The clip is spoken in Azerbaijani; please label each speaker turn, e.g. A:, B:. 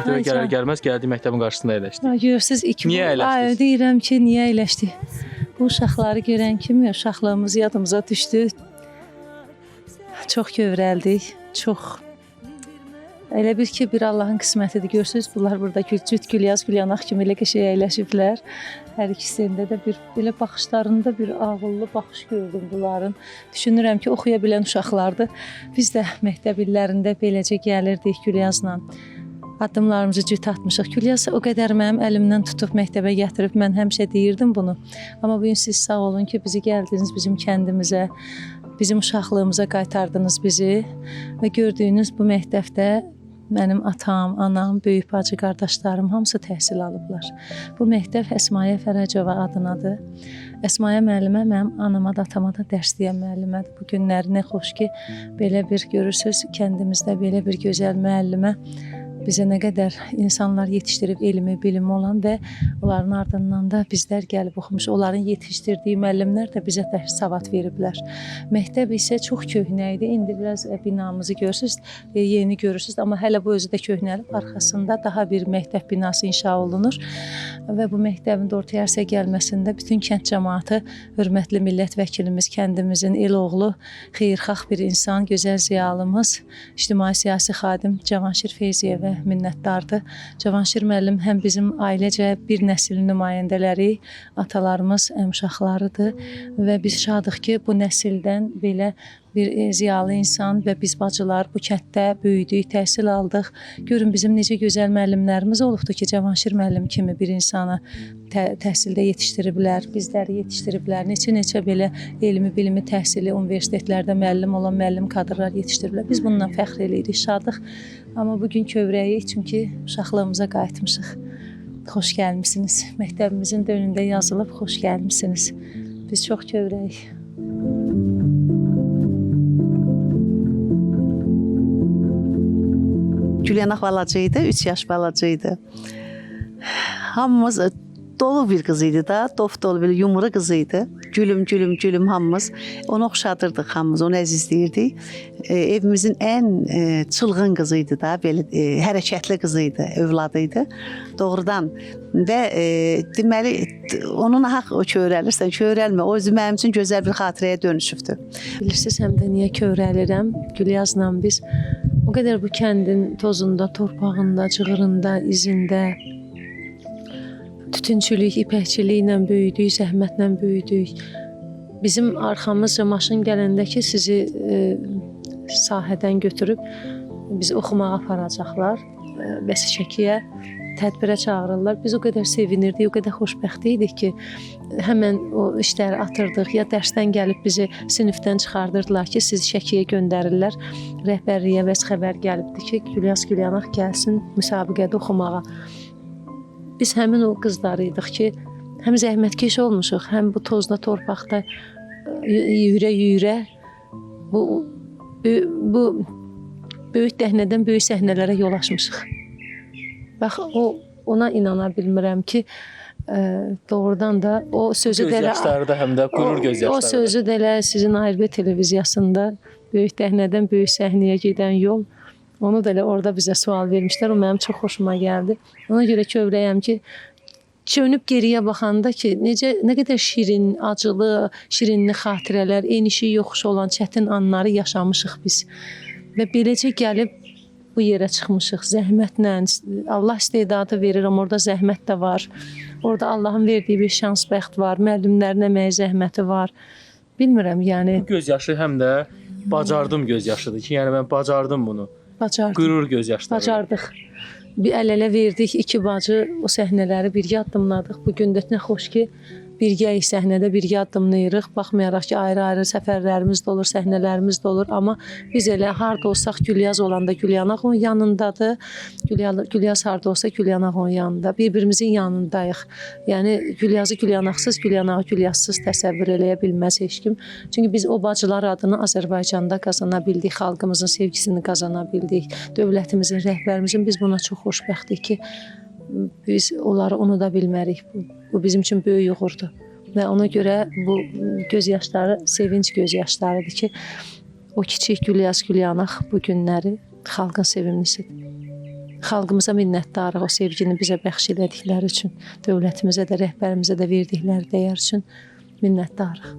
A: məktəbə gələr-gəlməz gəldi məktəbin qarşısında əyləşdi.
B: Görürsüz,
A: Niyə əyləşdiniz?
B: Deyirəm ki, niyə əyləşdi? Bu uşaqları görən kimi uşaqlığımız yadımıza düşdü. Çox kövrəldik, çox. Elə bir ki, bir Allahın qismətidir. Görürsünüz, bunlar burada cüt Gülyaz, Gülyanaq kimi elə qəşəng əyləşiblər. Hər ikisində də bir belə baxışlarında bir ağıllı baxış gördüm bunların. Düşünürəm ki, oxuya bilən uşaqlardır. Biz də məktəb illərində beləcə gəlirdik Gülyazla. Addımlarımızı cüt atmışıq. Gülyaz o qədər mənim əlimdən tutub məktəbə gətirib, mən həmişə deyirdim bunu. Amma bugün siz sağ olun ki, bizi gəldiniz bizim kəndimizə, bizim uşaqlığımıza qaytardınız bizi və gördüyünüz bu məktəbdə mənim atam, anam, böyük bacı, qardaşlarım hamısı təhsil alıblar. Bu məktəb Əsmaya Fərəcova adınadır. Əsmaya müəllimə mənim anama da, atama da dərs deyən müəllimədir. Bu günləri nə xoş ki, belə bir görürsüz, kəndimizdə belə bir gözəl müəllimə bizə nə qədər insanlar yetişdirib elmi, bilimi olan və onların ardından da bizlər gəlib oxumuş. Onların yetişdirdiyi müəllimlər də bizə də savad veriblər. Məktəb isə çox köhnə idi. İndi biraz binamızı görürsünüz, yeni görürsünüz, amma hələ bu özü də köhnəlib. Arxasında daha bir məktəb binası inşa olunur və bu məktəbin də ortaya arsa gəlməsində bütün kənd cəmaatı, hörmətli millət vəkilimiz, kəndimizin el oğlu, xeyirxah bir insan, gözəl ziyalımız, ictimai siyasi xadim Cavanşir Feyziyevə minnətdardır. Cavanşir müəllim həm bizim ailecə bir nəslin nümayəndələri, atalarımız, əmşaxlarıdır və biz şadıq ki, bu nəsildən belə bir ziyalı insan və biz bacılar bu kənddə böyüdük, təhsil aldıq. Görün bizim necə gözəl müəllimlərimiz olubdur ki, Cavanşir müəllim kimi bir insanı təhsildə yetişdiriblər, bizləri yetişdiriblər. Neçə belə elmi, bilimi, təhsili universitetlərdə müəllim olan müəllim kadrlar yetişdiriblər. Biz bundan fəxr edirik, şadıq. Amma bugün kövrəyik, çünki uşaqlığımıza qayıtmışıq. Xoş gəlmisiniz. Məktəbimizin də önündə yazılıb, xoş gəlmisiniz. Biz çox kövrəyik.
C: Gülyanaq balacıydı, 3 yaş balacıydı. Hamımız dolu bir qız idi da, dolu bir yumru qız idi. Gülüm, gülüm, gülüm hamımız. Onu oxşadırdıq hamımız, onu əzizləyirdik. Evimizin ən çılğın qızı idi da, belə hərəkətli qızı idi, övladı idi. Doğrudan və deməli, onun haqq o kövrəlirsən, kövrəlmə. O özü mənim üçün gözəl bir xatirəyə dönüşübdür.
B: Bilirsiniz, həm də niyə kövrəlirəm? Gülyazla biz o qədər bu kəndin tozunda, torpağında, cığırında, izində, tütünçülük, ipəkçiliklə böyüdük, zəhmətlə böyüdük. Bizim arxamızca maşın gələndə ki, sizi sahədən götürüb bizi oxumağa aparacaqlar, Bəs-Şəkiyə tədbirə çağırırlar. Biz o qədər sevinirdik, o qədər xoşbəxt idik ki, həmən o işləri atırdıq. Ya dərsdən gəlib bizi sinifdən çıxardırdılar ki, sizi Şəkiyə göndərirlər. Rəhbərliyə vəz xəbər gəlibdi ki, Gülyaz Gülyanaq gəlsin müsabiqədə oxumağa. Biz həmin o qızlarıydıq ki, həm zəhmətkeş olmuşuq, həm bu tozda, torpaqda yüyürə-yüyürə bu böyük dəhnədən böyük səhnələrə yol açmışıq. Bax, ona inana bilmirəm ki, doğrudan da o sözü də...
A: Göz yaşları da həm də qürur göz yaşları.
B: O sözü də elə sizin ARB televiziyasında böyük dəhnədən böyük səhnəyə gedən yol, onu da elə orada bizə sual vermişlər. O mənim çox xoşuma gəldi. Ona görə kövrəyəm ki, çönüb geriyə baxanda ki, nə qədər şirin, acılı, şirinli xatirələr, enişi yoxuşu olan çətin anları yaşamışıq biz. Və beləcə gəlib bu yerə çıxmışıq zəhmətlə. Allah istedadı verir, amma orada zəhmət də var. Orada Allahın verdiyi bir şans, bəxt var. Müəllimlərin əməyi, zəhməti var. Bilmirəm, yəni...
A: Bu göz yaşı həm də bacardım göz yaşıdır ki, yəni mən bacardım bunu.
B: Bacardım.
A: Qürur göz yaşları.
B: Bacardıq. Bir əl-ələ verdik, 2 bacı o səhnələri birgə addımladıq. Bugün də nə xoş ki, birgəyik səhnədə, birgə addımlayırıq. Baxmayaraq ki, ayrı-ayrı səfərlərimiz də olur, səhnələrimiz də olur. Amma biz elə harda olsaq Gülyaz olanda Gülyanaq onun yanındadır. Gülyaz harda olsa Gülyanaq onun yanında. Bir-birimizin yanındayıq. Yəni Gülyazı Gülyanaqsız, Gülyanağı Gülyazsız təsəvvür eləyə bilməz heç kim. Çünki biz o bacılar adını Azərbaycanda qazana bildik, xalqımızın sevgisini qazana bildik. Dövlətimizin, rəhbərimizin biz buna çox xoşbəxtik ki, biz onları unuda bilmərik. Bu bizim üçün böyük uğurdur. Və ona görə bu göz yaşları, sevinç göz yaşlarıdır ki, o kiçik Gülyaz Gülyanaq bu günləri xalqın sevimlisidir. Xalqımıza minnətdarıq o sevgini bizə bəxş elədikləri üçün, dövlətimizə də, rəhbərimizə də verdikləri dəyər üçün minnətdarıq.